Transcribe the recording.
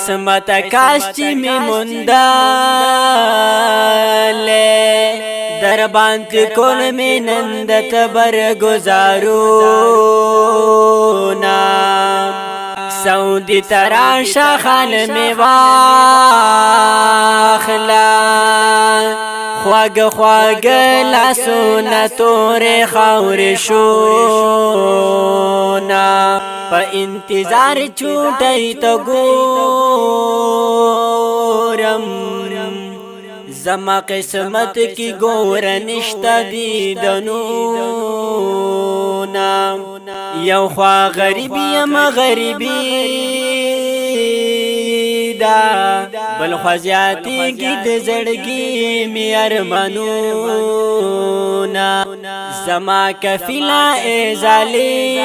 قسمت کاش چی می منداله در باندې کول می نندت برگزارونا سعودی تراشا خال می واخلا خواگ خواگ لاسونا تور خور شونا پا انتظار چھوٹی تو گورم زما قسمت کی گور نشتا دیدنونا یو خوا غریبی یم غریبی دا بل خوا زیادی کی دزڑگی می ارمانونا زما کفیلا ای ظالما